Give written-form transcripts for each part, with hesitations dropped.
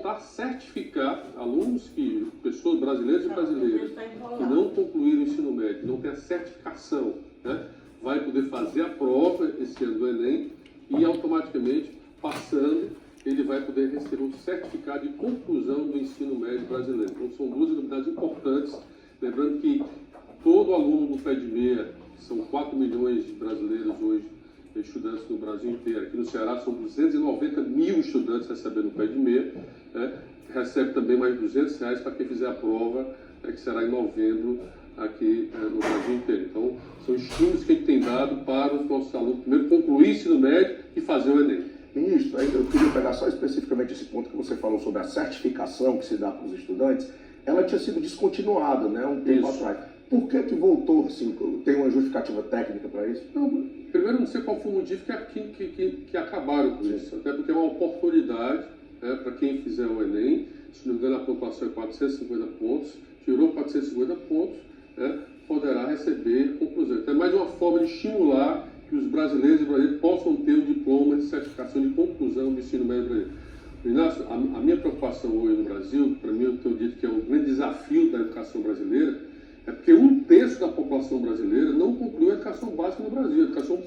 voltar a certificar alunos, pessoas brasileiras e brasileiras que não concluíram o ensino médio, não têm a certificação, né, vai poder fazer a prova esse ano do Enem e automaticamente, passando, ele vai poder receber um certificado de conclusão do ensino médio brasileiro. Então são duas novidades importantes, lembrando que todo aluno do pé de meia, são 4 milhões de brasileiros hoje, estudantes no Brasil inteiro. Aqui no Ceará são 290 mil estudantes recebendo o pé de meia, né? Recebe também mais R$200 para quem fizer a prova, que será em novembro aqui no Brasil inteiro. Então, são estímulos que a gente tem dado para os nossos alunos, primeiro concluir o ensino médio e fazer o Enem. Ministro, eu queria pegar só especificamente esse ponto que você falou sobre a certificação que se dá para os estudantes. Ela tinha sido descontinuada, né, um tempo atrás. Por que voltou? Assim, tem uma justificativa técnica para isso? Não, primeiro, não sei qual foi o motivo que acabaram com isso. Até porque é uma oportunidade, né, para quem fizer o Enem. Se não me engano, a pontuação é 450 pontos. Tirou 450 pontos, né, poderá receber conclusão. Então é mais uma forma de estimular que os brasileiros e brasileiras possam ter o diploma de certificação de conclusão do ensino médio brasileiro. Inácio, a minha preocupação hoje no Brasil, para mim eu tenho dito que é um grande desafio da educação brasileira, é porque 1/3 da população brasileira não concluiu a educação básica no Brasil. A educação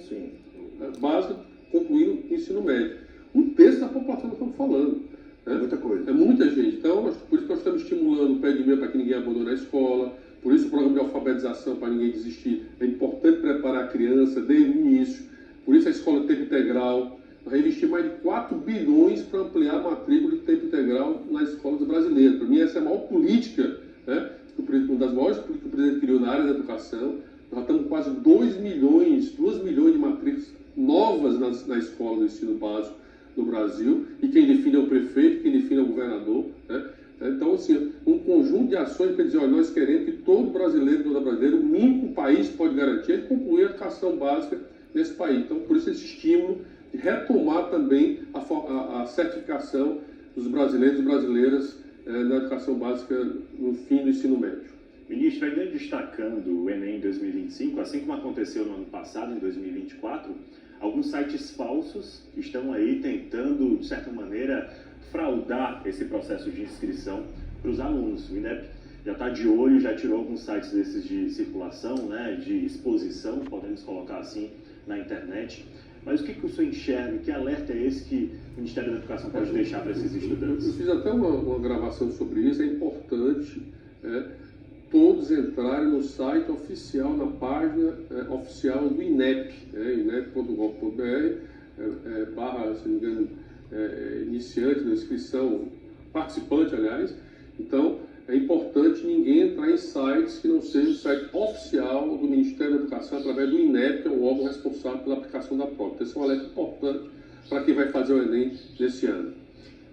básica concluindo o ensino médio. 1/3 da população nós estamos falando. É muita coisa. É muita gente. Então, por isso que nós estamos estimulando o pé de meia para que ninguém abandone a escola. Por isso o programa de alfabetização para ninguém desistir. É importante preparar a criança desde o início. Por isso a escola de tempo integral. Vai investir mais de 4 bilhões para ampliar a matrícula de tempo integral nas escolas brasileiras. Para mim essa é a maior política, né? Uma das maiores políticas que o presidente criou na área da educação. Nós estamos com quase 2 milhões de matrículas novas na escola do ensino básico no Brasil, e quem define é o prefeito, quem define é o governador, né? Então, assim, um conjunto de ações para dizer, olha, nós queremos que todo brasileiro, toda brasileira, o mínimo que o país pode garantir é concluir a educação básica nesse país. Então, por isso esse estímulo de retomar também a certificação dos brasileiros e brasileiras na educação básica no fim do ensino médio. Ministro, ainda destacando o Enem 2025, assim como aconteceu no ano passado, em 2024, alguns sites falsos estão aí tentando, de certa maneira, fraudar esse processo de inscrição para os alunos. O INEP já está de olho, já tirou alguns sites desses de circulação, né, de exposição, podemos colocar assim, na internet. Mas o que o senhor enxerga, que alerta é esse que o Ministério da Educação pode deixar para esses estudantes? Eu fiz até uma gravação sobre isso. É importante todos entrarem no site oficial, na página oficial do INEP, inep.gov.br, barra, se não me engano, iniciante na inscrição, participante, aliás. Então, é importante ninguém entrar em sites que não seja o site oficial do Ministério da Educação, através do INEP, que é o órgão responsável pela aplicação da prova. Então, esse é um alerta importante para quem vai fazer o Enem nesse ano.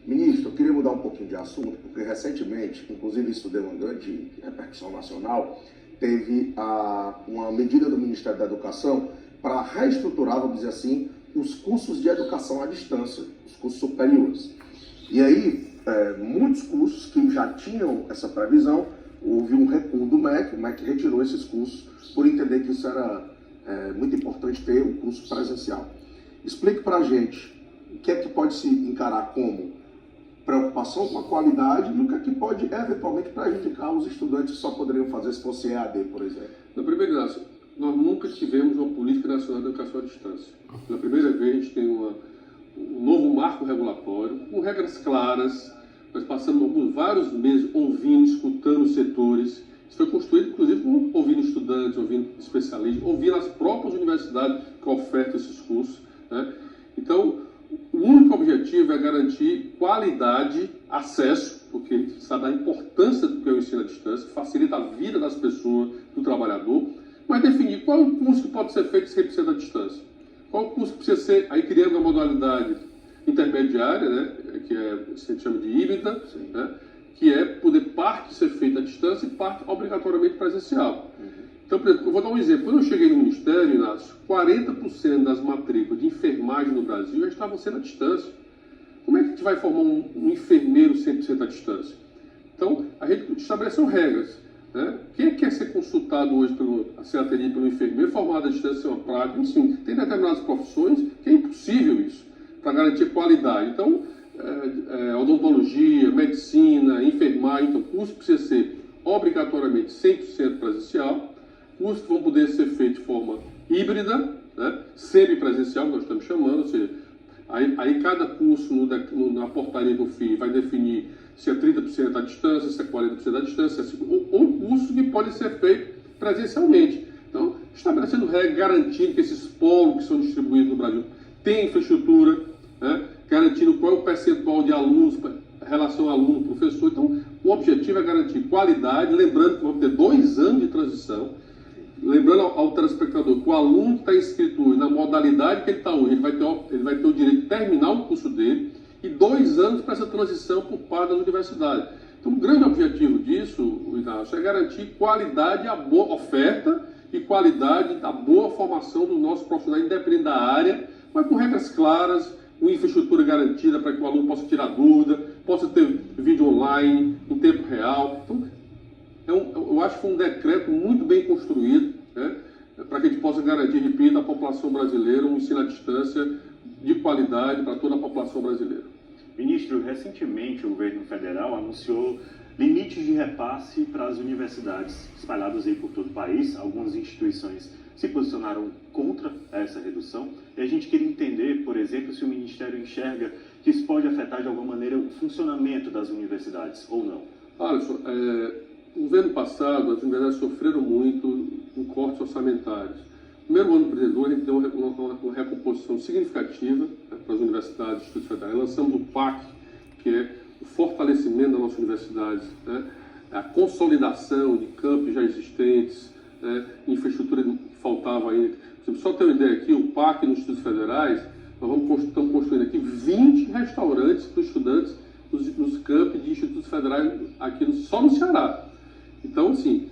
Ministro, eu queria mudar um pouquinho de assunto, porque recentemente, inclusive isso deu uma grande repercussão nacional, teve uma medida do Ministério da Educação para reestruturar, vamos dizer assim, os cursos de educação à distância, os cursos superiores. E aí, muitos cursos que já tinham essa previsão, houve um recuo do MEC, o MEC retirou esses cursos por entender que isso era muito importante ter um curso presencial. Explique para a gente o que é que pode se encarar como preocupação com a qualidade e o que é que pode eventualmente prejudicar os estudantes que só poderiam fazer se fosse EAD, por exemplo. Na primeira instância, nós nunca tivemos uma política nacional de educação à distância. Pela primeira vez, a gente tem um novo marco regulatório, com regras claras. Nós passamos vários meses ouvindo, escutando os setores. Isso foi construído, inclusive, ouvindo estudantes, ouvindo especialistas, ouvindo as próprias universidades que ofertam esses cursos, né? Então, o único objetivo é garantir qualidade, acesso, porque a gente sabe da importância do que é o ensino à distância, facilita a vida das pessoas, do trabalhador, mas definir qual é o curso que pode ser feito sem precisar da distância. Qual o curso que precisa ser, aí criando uma modalidade intermediária, né, que a gente chama de híbrida, né, que é poder parte ser feita à distância e parte obrigatoriamente presencial. Então, por exemplo, eu vou dar um exemplo. Quando eu cheguei no Ministério, Inácio, 40% das matrículas de enfermagem no Brasil já estavam sendo à distância. Como é que a gente vai formar um enfermeiro 100% à distância? Então, a gente estabeleceu regras, né? Quem quer ser consultado hoje ser atendido pelo enfermeiro formado à distância é uma prática? Enfim, tem determinadas profissões que é impossível isso, para garantir qualidade. Então, odontologia, medicina, enfermagem. Então, o curso precisa ser obrigatoriamente 100% presencial. Cursos vão poder ser feitos de forma híbrida, né, semipresencial, nós estamos chamando, ou seja, aí cada curso na portaria do FII vai definir se é 30% à distância, se é 40% à distância, ou cursos que podem ser feitos presencialmente. Então, estabelecendo regras, garantindo que esses polos que são distribuídos no Brasil têm infraestrutura, né, garantindo qual é o percentual de alunos, relação aluno-professor. Então, o objetivo é garantir qualidade, lembrando que vamos ter 2 anos de transição, lembrando ao telespectador que o aluno que está inscrito hoje, na modalidade que ele está hoje, ele vai ter o direito de terminar o curso dele e 2 anos para essa transição por parte das universidades. Então, o grande objetivo disso, Inácio, é garantir qualidade, a boa oferta e qualidade da boa formação do nosso profissional, independente da área, mas com regras claras, com infraestrutura garantida para que o aluno possa tirar dúvida, possa ter vídeo online, em tempo real. Então, eu acho que foi um decreto muito bem construído, né, para que a gente possa garantir, repito, à população brasileira um ensino à distância de qualidade para toda a população brasileira. Ministro, recentemente o governo federal anunciou limites de repasse para as universidades espalhadas aí por todo o país. Algumas instituições se posicionaram contra essa redução. E a gente queria entender, por exemplo, se o Ministério enxerga que isso pode afetar de alguma maneira o funcionamento das universidades ou não. Alisson, no governo passado, as universidades sofreram muito com cortes orçamentários. No primeiro ano do presidente, a gente deu uma recomposição significativa, né, para as universidades e institutos federais. Lançamos o PAC, que é o fortalecimento das nossas universidades, né, a consolidação de campos já existentes, né, infraestrutura que faltava ainda. Só ter uma ideia aqui, o PAC nos institutos federais, nós estamos construindo aqui 20 restaurantes para os estudantes nos campos de institutos federais aqui só no Ceará. Então, assim,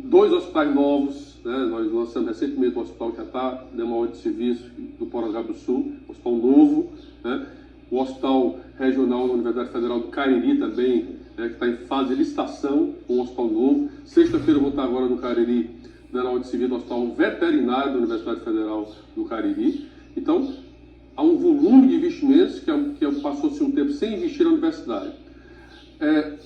2 hospitais novos, né? Nós lançamos recentemente um hospital que já está dando uma ordem de serviço do Porangaba do Sul, um hospital novo, né? O hospital regional da Universidade Federal do Cariri também, né, que está em fase de licitação, um hospital novo. Sexta-feira eu vou estar agora no Cariri, dando ordem de serviço do hospital veterinário da Universidade Federal do Cariri. Então, há um volume de investimentos que passou-se um tempo sem investir na universidade.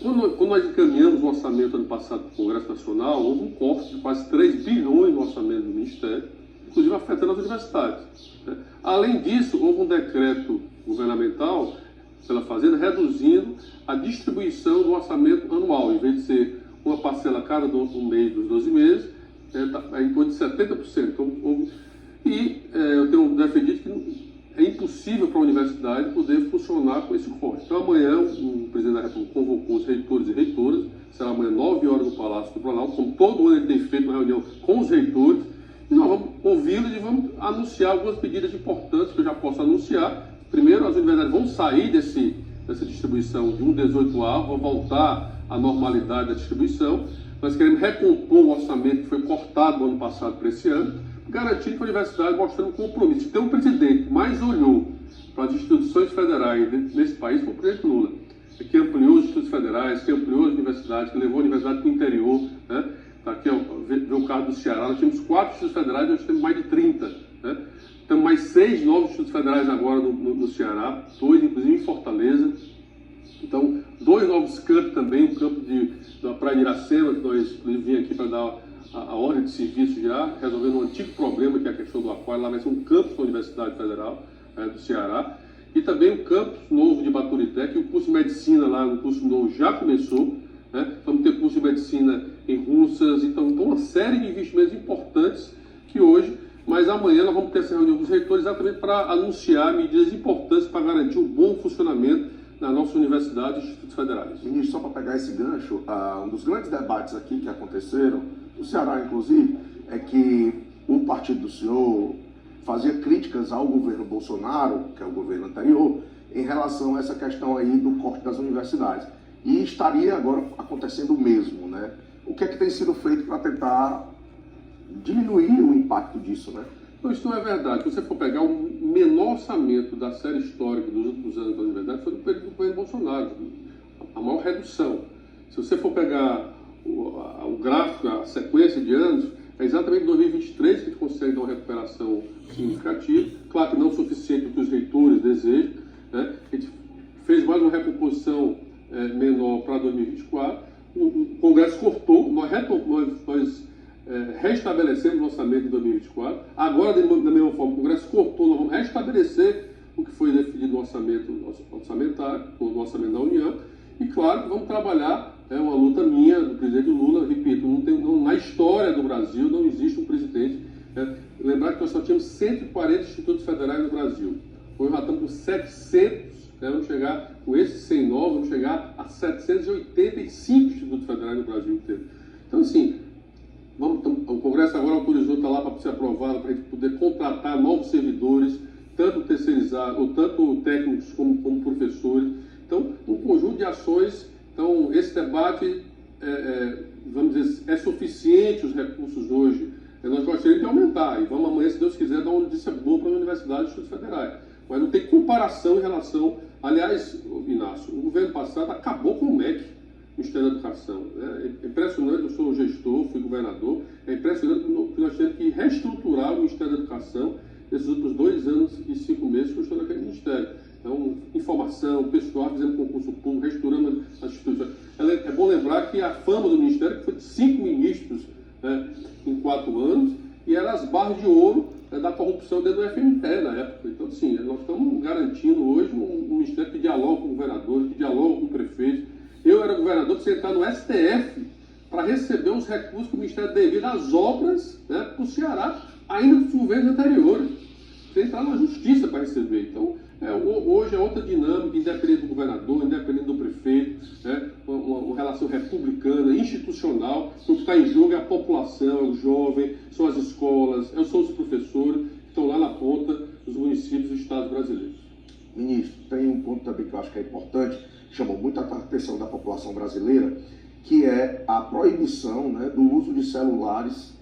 Quando nós encaminhamos o orçamento ano passado para o Congresso Nacional, houve um corte de quase 3 bilhões no orçamento do Ministério, inclusive afetando as universidades, né? Além disso, houve um decreto governamental pela Fazenda reduzindo a distribuição do orçamento anual, em vez de ser uma parcela a cada um mês dos 12 meses, em torno de 70%. Então, eu tenho defendido que é impossível para a universidade poder funcionar com esse corte. Então, amanhã, o presidente da República convocou os reitores e reitoras, será amanhã 9 horas no Palácio do Planalto, como todo ano ele tem feito uma reunião com os reitores, e nós vamos ouvi-los e vamos anunciar algumas medidas importantes que eu já posso anunciar. Primeiro, as universidades vão sair dessa distribuição de 1,18A, vão voltar à normalidade da distribuição. Nós queremos recompor o orçamento que foi cortado no ano passado para esse ano, garantindo que a universidade mostrando compromisso. Tem um presidente que mais olhou para as instituições federais nesse país foi o presidente Lula, que ampliou os institutos federais, que ampliou as universidades, que levou a universidade para o interior, né? Aqui vê o caso do Ceará, nós tínhamos 4 institutos federais, nós temos mais de 30, né? Temos mais 6 novos institutos federais agora no Ceará, 2 inclusive em Fortaleza. Então, 2 novos campos também, o campo da Praia de Iracema, que nós viemos aqui para dar a ordem de serviço já, resolvendo um antigo problema, que é a questão do aquário. Lá vai ser um campus da Universidade Federal do Ceará. E também o campus novo de Baturité, que o curso de medicina lá, o curso novo já começou, né? Vamos ter curso de medicina em Russas. Então, uma série de investimentos importantes que hoje, mas amanhã nós vamos ter essa reunião com os reitores exatamente para anunciar medidas importantes para garantir o bom funcionamento na nossa universidade e institutos federais. Ministro, só para pegar esse gancho, um dos grandes debates aqui que aconteceram, no Ceará inclusive, é que o partido do senhor fazia críticas ao governo Bolsonaro, que é o governo anterior, em relação a essa questão aí do corte das universidades. E estaria agora acontecendo o mesmo, né? O que é que tem sido feito para tentar diminuir o impacto disso, né? Não, isso não é verdade. Se você for pegar o menor orçamento da série histórica dos últimos anos da universidade, foi no período do governo Bolsonaro. A maior redução. Se você for pegar o gráfico, a sequência de anos, é exatamente em 2023 que a gente consegue dar uma recuperação significativa. Claro que não o suficiente para que os reitores desejam, né? A gente fez mais uma recomposição menor para 2024. O Congresso cortou, nós restabelecemos o orçamento de 2024. Agora, da mesma forma, o Congresso cortou, nós vamos restabelecer o que foi definido no orçamento orçamentário, no orçamento da União. E, claro, vamos trabalhar, é uma luta minha, do presidente Lula, repito, na história do Brasil não existe um presidente. Lembrar que nós só tínhamos 140 institutos federais no Brasil. Hoje nós estamos com 700. Vamos chegar, com esses 100 novos, vamos chegar a 785 institutos federais no Brasil inteiro. Então, assim, o Congresso agora autorizou, está lá para ser aprovado, para a gente poder contratar novos servidores, tanto terceirizados, ou tanto técnicos como professores. Então, um conjunto de ações. Então, esse debate, vamos dizer, é suficiente os recursos hoje. Nós gostaríamos de aumentar, e vamos amanhã, se Deus quiser, dar uma notícia boa para as universidades e institutos federais. Mas não tem comparação em relação. Aliás, Inácio, o governo passado acabou com o MEC, o Ministério da Educação. É impressionante, eu sou gestor, fui governador, é impressionante que nós temos que reestruturar o Ministério da Educação nesses últimos 2 anos e 5 meses que eu estou naquele Ministério. Então, informação, pessoal, fizemos concurso público, restaurando as instituições. É bom lembrar que a fama do Ministério que foi de 5 ministros, né, em 4 anos, e era as barras de ouro da corrupção dentro do FMT na época. Então, assim, nós estamos garantindo hoje um ministério que dialoga com o governador, que dialoga com o prefeito. Eu era governador para sentar no STF para receber os recursos que o Ministério devia às obras, né, para o Ceará, ainda dos governos anteriores. Você entrar na justiça para receber. Então, hoje é outra dinâmica, independente do governador, independente do prefeito, né, uma relação republicana, institucional. O que está em jogo é a população, é o jovem, são as escolas, são os professores que estão lá na ponta dos municípios e estados brasileiros. Ministro, tem um ponto também que eu acho que é importante, que chamou muita atenção da população brasileira, que é a proibição, né, do uso de celulares,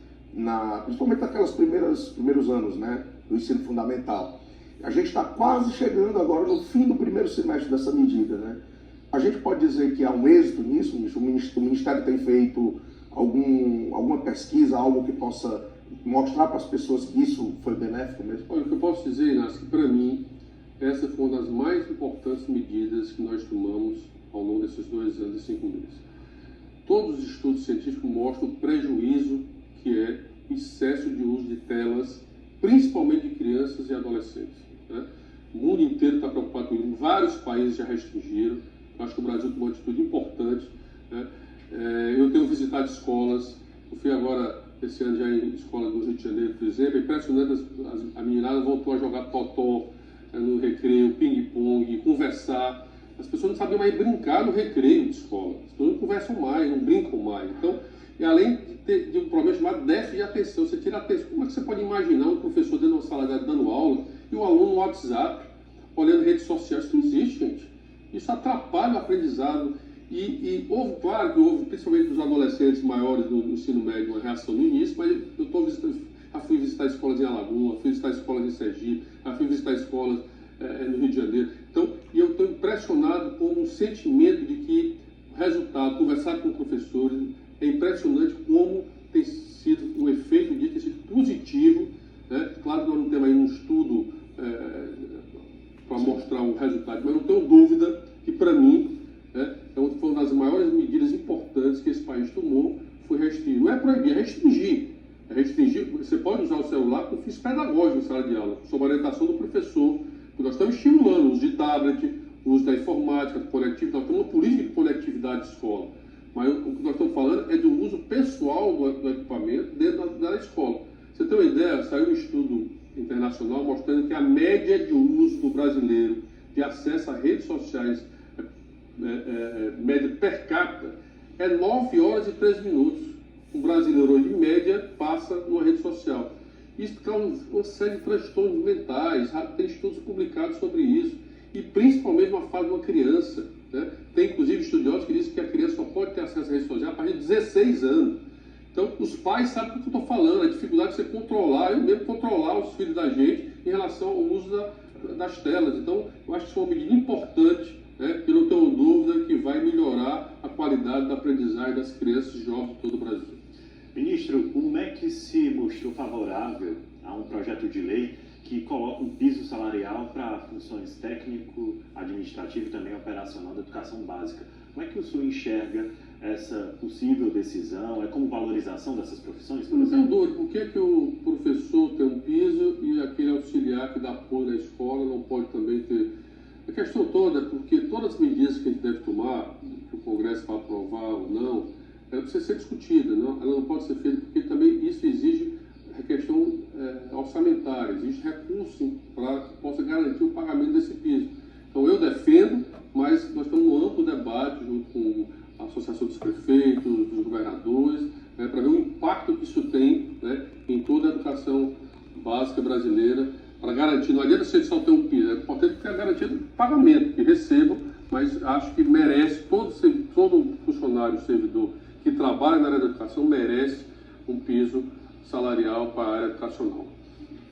principalmente naqueles primeiros anos, né, do ensino fundamental. A gente está quase chegando agora no fim do primeiro semestre dessa medida, né? A gente pode dizer que há um êxito nisso? O Ministério tem feito alguma pesquisa, algo que possa mostrar para as pessoas que isso foi benéfico mesmo? Olha, o que eu posso dizer, Inácio, que para mim, essa foi uma das mais importantes medidas que nós tomamos ao longo desses 2 anos e 5 meses. Todos os estudos científicos mostram o prejuízo que é o excesso de uso de telas, principalmente de crianças e adolescentes, né? O mundo inteiro está preocupado com isso. Vários países já restringiram. Eu acho que o Brasil tomou uma atitude importante, né? Eu tenho visitado escolas. Eu fui agora, esse ano, já em escola do Rio de Janeiro, por exemplo. É impressionante, a meninada voltou a jogar totó no recreio, ping-pong, conversar. As pessoas não sabem mais brincar no recreio de escola. As pessoas não conversam mais, não brincam mais. Então, e além de um problema chamado déficit de atenção, você tira a atenção. Como é que você pode imaginar um professor dentro de uma sala dando aula e o aluno no WhatsApp, olhando redes sociais? Isso não existe, gente. Isso atrapalha o aprendizado. E houve, claro que houve, principalmente dos adolescentes maiores do ensino médio, uma reação no início, mas eu já fui visitar escolas em Alagoas, fui visitar escolas em Sergipe, já fui visitar escolas no Rio de Janeiro. Então, e eu estou impressionado com um sentimento de que o resultado, conversar com professores, é impressionante como tem sido, o efeito disso tem sido positivo, né? Claro que nós não temos aí um estudo para mostrar o resultado, mas não tenho dúvida que, para mim, foi uma das maiores medidas importantes que esse país tomou, foi restringir. Não é proibir, é restringir. É restringir. Você pode usar o celular com fins pedagógicos na sala de aula, sob a orientação do professor. Nós estamos estimulando o uso de tablet, o uso da informática, do conectividade. Nós temos uma política de conectividade de escola. Mas o que nós estamos falando é do uso pessoal do equipamento dentro da escola. Você tem uma ideia? Saiu um estudo internacional mostrando que a média de uso do brasileiro de acesso a redes sociais, média per capita, é 9 horas e 3 minutos. Um brasileiro hoje, em média, passa numa rede social. Isso causa uma série de transtornos mentais, tem estudos publicados sobre isso, e principalmente uma fase de uma criança, né? Tem inclusive estudiosos que dizem que a criança só pode ter acesso à rede social a partir de 16 anos. Então, os pais sabem do que eu estou falando, a dificuldade de você controlar, eu mesmo controlar os filhos da gente em relação ao uso das telas. Então, eu acho que isso é uma medida importante, né, que não tenho dúvida que vai melhorar a qualidade da aprendizagem das crianças e jovens de todo o Brasil. Ministro, o MEC se mostrou favorável a um projeto de lei que coloca um piso salarial para funções técnico, administrativo e também operacional da educação básica. Como é que o senhor enxerga essa possível decisão? É como valorização dessas profissões, por Não exemplo? tenho dúvida. Por que o professor tem um piso e aquele auxiliar que dá apoio na escola não pode também ter? A questão toda é porque todas as medidas que a gente deve tomar, que o Congresso vai aprovar ou não, ela precisa ser discutida, não? Ela não pode ser feita, porque também isso exige a questão orçamentária, existe recurso para que possa garantir o pagamento desse piso. Então eu defendo, mas nós temos um amplo debate junto com a Associação dos Prefeitos, dos governadores, para ver o impacto que isso tem, né, em toda a educação básica brasileira, para garantir, não adianta você só ter um piso, é importante ter a garantia do pagamento, que recebam, mas acho que merece, todo funcionário, servidor que trabalha na área da educação merece um piso salarial para a área educacional.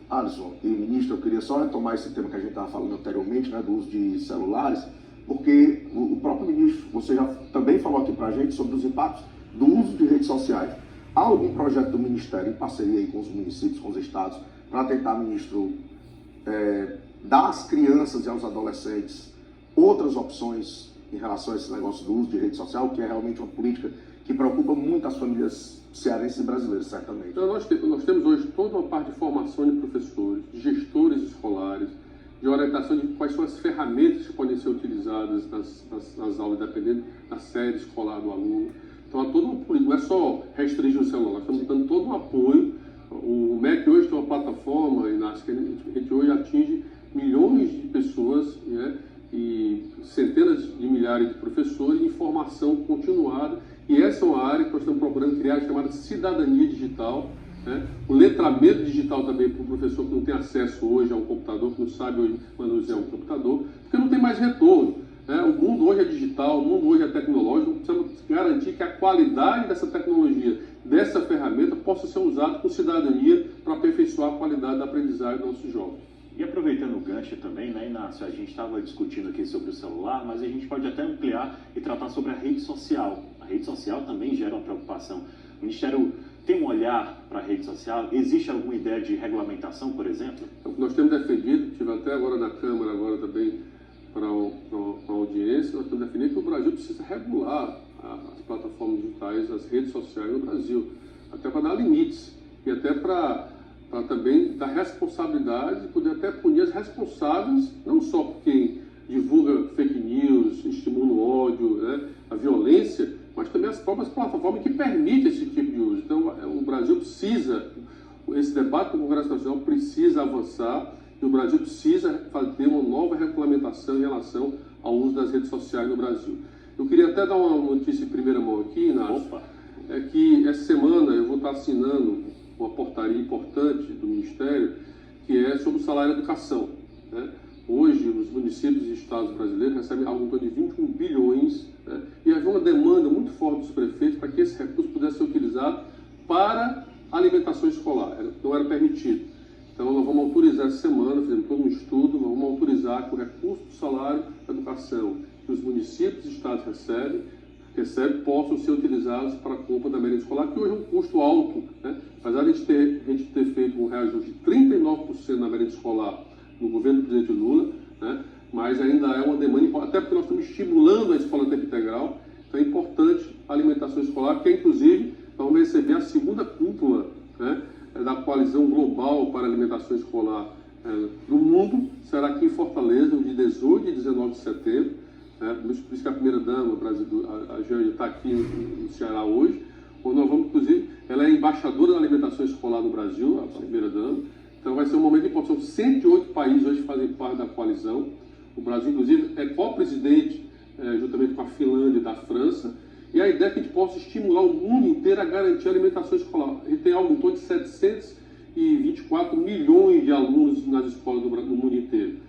Alisson e ministro, eu queria só retomar esse tema que a gente estava falando anteriormente, né, do uso de celulares, porque o próprio ministro, você já também falou aqui para a gente sobre os impactos do uso de redes sociais. Há algum projeto do Ministério, em parceria aí com os municípios, com os estados, para tentar, ministro, dar às crianças e aos adolescentes outras opções em relação a esse negócio do uso de rede social, que é realmente uma política que preocupa muito as famílias cearenses e brasileiras, certamente? Então, nós temos hoje toda uma parte de formação de professores, de gestores escolares, de orientação de quais são as ferramentas que podem ser utilizadas nas aulas, dependendo da série escolar do aluno. Então, há todo um político, não é só restringir o celular, nós estamos dando todo um apoio. O MEC hoje tem uma plataforma, Inácio, que a gente hoje atinge milhões de pessoas, né, e centenas de milhares de professores em formação continuada. E essa é uma área que nós estamos procurando criar, chamada cidadania digital, né? O letramento digital também para o professor que não tem acesso hoje a um computador, que não sabe hoje manusear um computador, porque não tem mais retorno, né? O mundo hoje é digital, o mundo hoje é tecnológico, precisamos garantir que a qualidade dessa tecnologia, dessa ferramenta, possa ser usada com cidadania para aperfeiçoar a qualidade da aprendizagem dos nossos jovens. E aproveitando o gancho também, né, Inácio, a gente estava discutindo aqui sobre o celular, mas a gente pode até ampliar e tratar sobre a rede social. A rede social também gera uma preocupação. O Ministério tem um olhar para a rede social? Existe alguma ideia de regulamentação, por exemplo? É o que nós temos defendido, tive até agora na Câmara, agora também para a audiência, nós estamos defendendo que o Brasil precisa regular as plataformas digitais, as redes sociais no Brasil, até para dar limites e até para também dar responsabilidade e poder até punir as responsáveis, não só por quem divulga fake news, estimula o ódio, né, a violência, mas também as próprias plataformas que permitem esse tipo de uso. Então, o Brasil precisa, esse debate com o Congresso Nacional precisa avançar e o Brasil precisa ter uma nova regulamentação em relação ao uso das redes sociais no Brasil. Eu queria até dar uma notícia em primeira mão aqui, Inácio, é que essa semana eu vou estar assinando uma portaria importante do Ministério, que é sobre o salário da educação, né? Hoje, os municípios e estados brasileiros recebem algo em torno de 21 bilhões, né? E havia uma demanda muito forte dos prefeitos para que esse recurso pudesse ser utilizado para alimentação escolar, não era permitido. Então, nós vamos autorizar essa semana, fizemos todo um estudo, nós vamos autorizar que o recurso do salário da educação que os municípios e estados recebem, possam ser utilizados para a compra da merenda escolar, que hoje é um custo alto, né? Apesar de a gente ter feito um reajuste de 39% na merenda escolar no governo do presidente Lula, né? Mas ainda é uma demanda, até porque nós estamos estimulando a escola tempo integral, então é importante a alimentação escolar, que inclusive nós vamos receber a segunda cúpula, né, da coalizão global para a alimentação escolar do mundo, será aqui em Fortaleza, de 18 e 19 de setembro, por isso que a primeira-dama, a Jane, está aqui no Ceará hoje, onde nós vamos, inclusive, ela é embaixadora da alimentação escolar no Brasil, a primeira-dama, então vai ser um momento importante. São 108 países hoje que fazem parte da coalizão, o Brasil, inclusive, é co-presidente, juntamente com a Finlândia e da França, e a ideia é que a gente possa estimular o mundo inteiro a garantir a alimentação escolar. A gente tem algo em torno de 724 milhões de alunos nas escolas no mundo inteiro.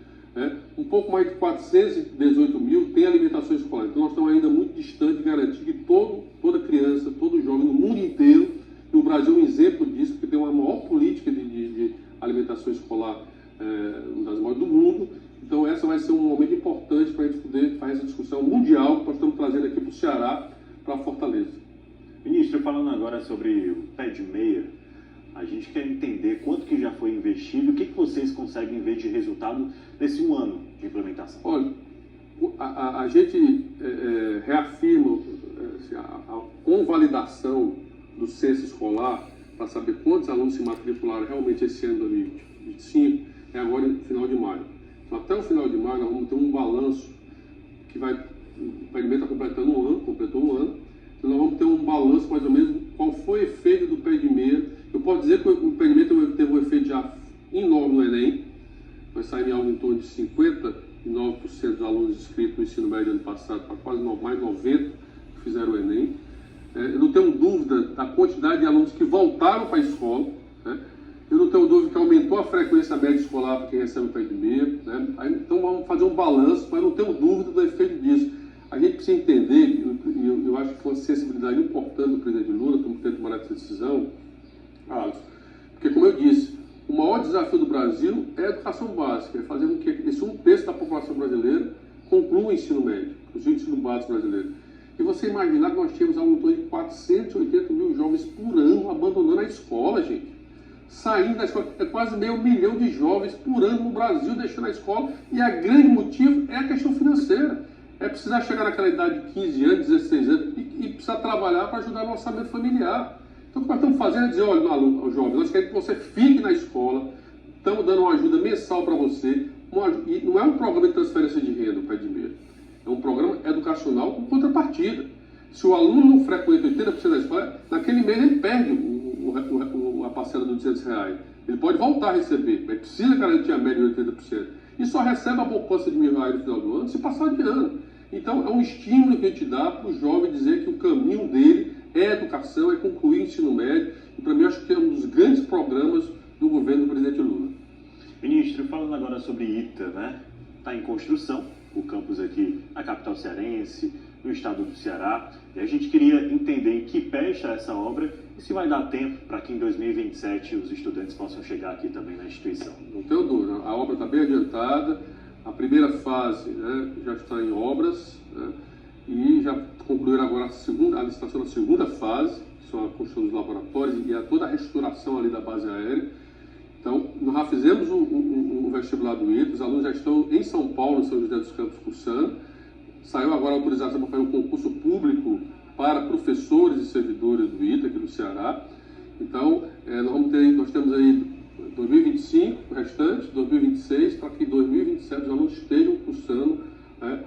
Um pouco mais de 418 mil tem alimentação escolar. Então nós estamos ainda muito distantes de garantir que toda criança, todo jovem no mundo inteiro, e o Brasil é um exemplo disso, porque tem uma maior política de alimentação escolar, uma das maiores do mundo. Então essa vai ser um momento importante para a gente poder fazer essa discussão mundial que nós estamos trazendo aqui para o Ceará, para Fortaleza. Ministro, falando agora sobre o pé de meia, A gente quer entender quanto que já foi investido, o que vocês conseguem ver de resultado nesse 1 ano de implementação. Olha, a gente reafirma a convalidação do censo escolar para saber quantos alunos se matricularam realmente esse ano de 2025 é agora no final de maio. Então, até o final de maio nós vamos ter um balanço que vai... O PEDME está completando um ano, completou um ano. Então nós vamos ter um balanço mais ou menos qual foi o efeito do PEDME. Eu posso dizer que o PEDME teve um efeito já enorme no Enem. Nós saímos em algo em torno de 59% dos alunos inscritos no ensino médio ano passado, para quase mais 90% que fizeram o Enem. Eu não tenho dúvida da quantidade de alunos que voltaram para a escola, né? Eu não tenho dúvida que aumentou a frequência média escolar para quem recebe o PEDME, né? Então vamos fazer um balanço, mas não tenho dúvida do efeito disso. A gente precisa entender, e eu acho que foi uma sensibilidade importante do presidente Lula, como ter tomado essa decisão, porque, como eu disse, o maior desafio do Brasil é a educação básica, é fazer com que esse 1/3 da população brasileira conclua o ensino médio, o ensino básico brasileiro. E você imaginar que nós tínhamos algo em torno de 480 mil jovens por ano abandonando a escola, gente. Saindo da escola. É quase 500 mil de jovens por ano no Brasil deixando a escola. E a grande motivo é a questão financeira. É precisar chegar naquela idade de 15 anos, 16 anos e precisar trabalhar para ajudar no orçamento familiar. Então o que nós estamos fazendo é dizer, olha, ao jovem, nós queremos que você fique na escola, estamos dando uma ajuda mensal para você. E não é um programa de transferência de renda, o PEDME. É um programa educacional com contrapartida. Se o aluno não frequenta 80% da escola, naquele mês ele perde a parcela dos R$200. Ele pode voltar a receber, mas precisa garantir a média de 80%. E só recebe a poupança de R$1.000 no final do ano se passar de ano. Então é um estímulo que a gente dá para o jovem dizer que o caminho dele é a educação, é concluir o ensino médio. E para mim acho que é um dos grandes programas do governo do presidente Lula. Ministro, falando agora sobre ITA, né? Está em construção o campus aqui na capital cearense, no estado do Ceará. E a gente queria entender em que pé está essa obra e se vai dar tempo para que em 2027 os estudantes possam chegar aqui também na instituição. Não tenho dúvida, a obra está bem adiantada, a primeira fase, né, já está em obras, né, e já concluíram agora a licitação da segunda fase, que são a construção dos laboratórios e toda a restauração ali da base aérea. Então, nós já fizemos o vestibular do ITA, os alunos já estão em São Paulo, no São José dos Campos, cursando. Saiu agora a autorização para fazer um concurso público para professores e servidores do ITA, aqui no Ceará. Então, nós temos aí 2025, o restante, 2026, para que em 2027 os alunos estejam cursando, né,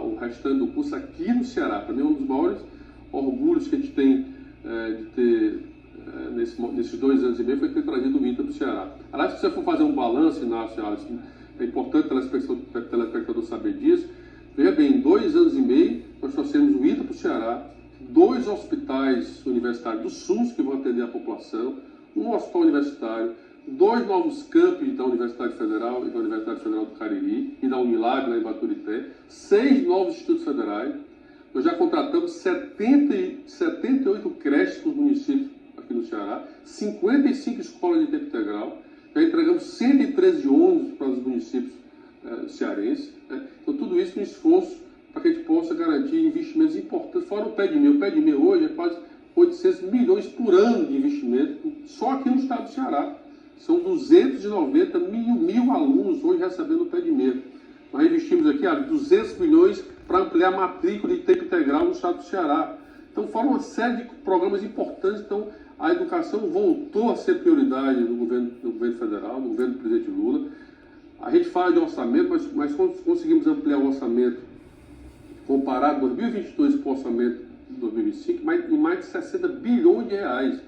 o restante do curso aqui no Ceará. Para mim, um dos maiores orgulhos que a gente tem de ter nesses 2 anos e meio foi ter trazido o ITA para o Ceará. Aliás, se você for fazer um balanço, Inácio, é importante o telespectador saber disso. Veja bem, em 2 anos e meio, nós trouxemos o ITA para o Ceará, 2 hospitais universitários do SUS que vão atender a população, um hospital universitário, 2 novos campos da Universidade Federal e da Universidade Federal do Cariri e da Unilab, lá em Baturité, 6 novos institutos federais. Nós já contratamos 78 creches para os municípios aqui no Ceará, 55 escolas de tempo integral, já entregamos 113 ônibus para os municípios cearenses, né? Então tudo isso no esforço para que a gente possa garantir investimentos importantes, fora o PEDME. O PEDME hoje é quase 800 milhões por ano de investimento, só aqui no estado do Ceará. São 290 mil alunos hoje recebendo o PEDME. Nós investimos aqui 200 milhões para ampliar a matrícula de tempo integral no estado do Ceará. Então, fora uma série de programas importantes. Então, a educação voltou a ser prioridade no governo federal, no governo do presidente Lula. A gente fala de orçamento, mas conseguimos ampliar o orçamento comparado 2022 com o orçamento de 2025 em mais de 60 bilhões de reais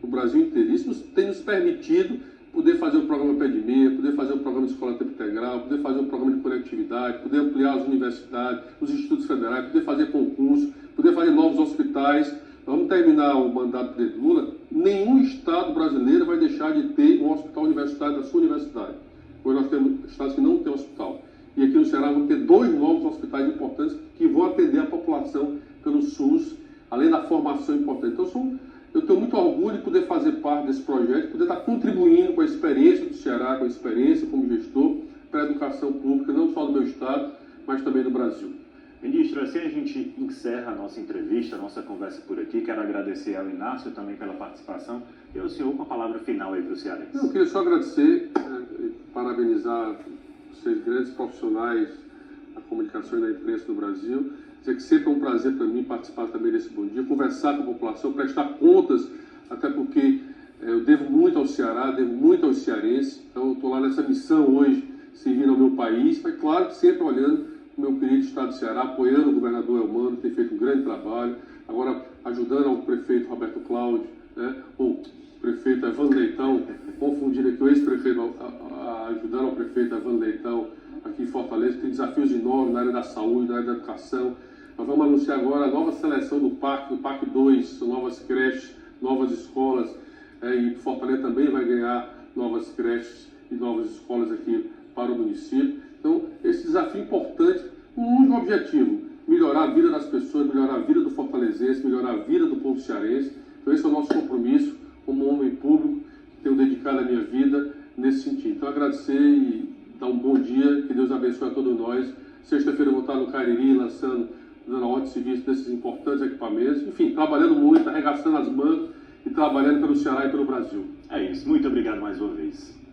no Brasil inteiro. Isso tem nos permitido poder fazer o programa PEDME, poder fazer o programa de escola tempo integral, poder fazer o programa de conectividade, poder ampliar as universidades, os institutos federais, poder fazer concurso, poder fazer novos hospitais. Vamos terminar o mandato do presidente Lula, nenhum estado brasileiro vai deixar de ter um hospital universitário da sua universidade. Hoje nós temos estados que não têm hospital. E aqui no Ceará vamos ter 2 novos hospitais importantes que vão atender a população pelo SUS, além da formação importante. Então, eu tenho muito orgulho de poder fazer parte desse projeto, poder estar contribuindo com a experiência do Ceará, com a experiência como gestor para a educação pública, não só do meu estado, mas também do Brasil. Ministro, assim a gente encerra a nossa entrevista, a nossa conversa por aqui. Quero agradecer ao Inácio também pela participação e ao senhor com a palavra final aí para o cearense. Eu queria só agradecer, parabenizar vocês, grandes profissionais da comunicação e da imprensa no Brasil. Dizer que sempre é um prazer para mim participar também desse Bom Dia, conversar com a população, prestar contas, até porque eu devo muito ao Ceará, devo muito aos cearenses. Então eu estou lá nessa missão hoje, servindo ao meu país, mas claro que sempre olhando o meu querido estado do Ceará, apoiando o governador Elmano, que tem feito um grande trabalho, agora ajudando ao prefeito Roberto Cláudio, né, o prefeito Evandro Leitão, confundindo aqui o ex-prefeito, ajudando ao prefeito Evandro Leitão aqui em Fortaleza, tem desafios enormes na área da saúde, na área da educação. Nós vamos anunciar agora a nova seleção do Parque 2, são novas creches, novas escolas, e Fortaleza também vai ganhar novas creches e novas escolas aqui para o município. Então, esse desafio importante, com um único objetivo: melhorar a vida das pessoas, melhorar a vida do fortalezense, melhorar a vida do povo cearense. Então, esse é o nosso compromisso como homem público, que tenho dedicado a minha vida nesse sentido. Então, agradecer e dar um bom dia, que Deus abençoe a todos nós. Sexta-feira eu vou estar no Cariri, dando ordem de serviço desses importantes equipamentos. Enfim, trabalhando muito, arregaçando as mangas e trabalhando pelo Ceará e pelo Brasil. É isso. Muito obrigado mais uma vez.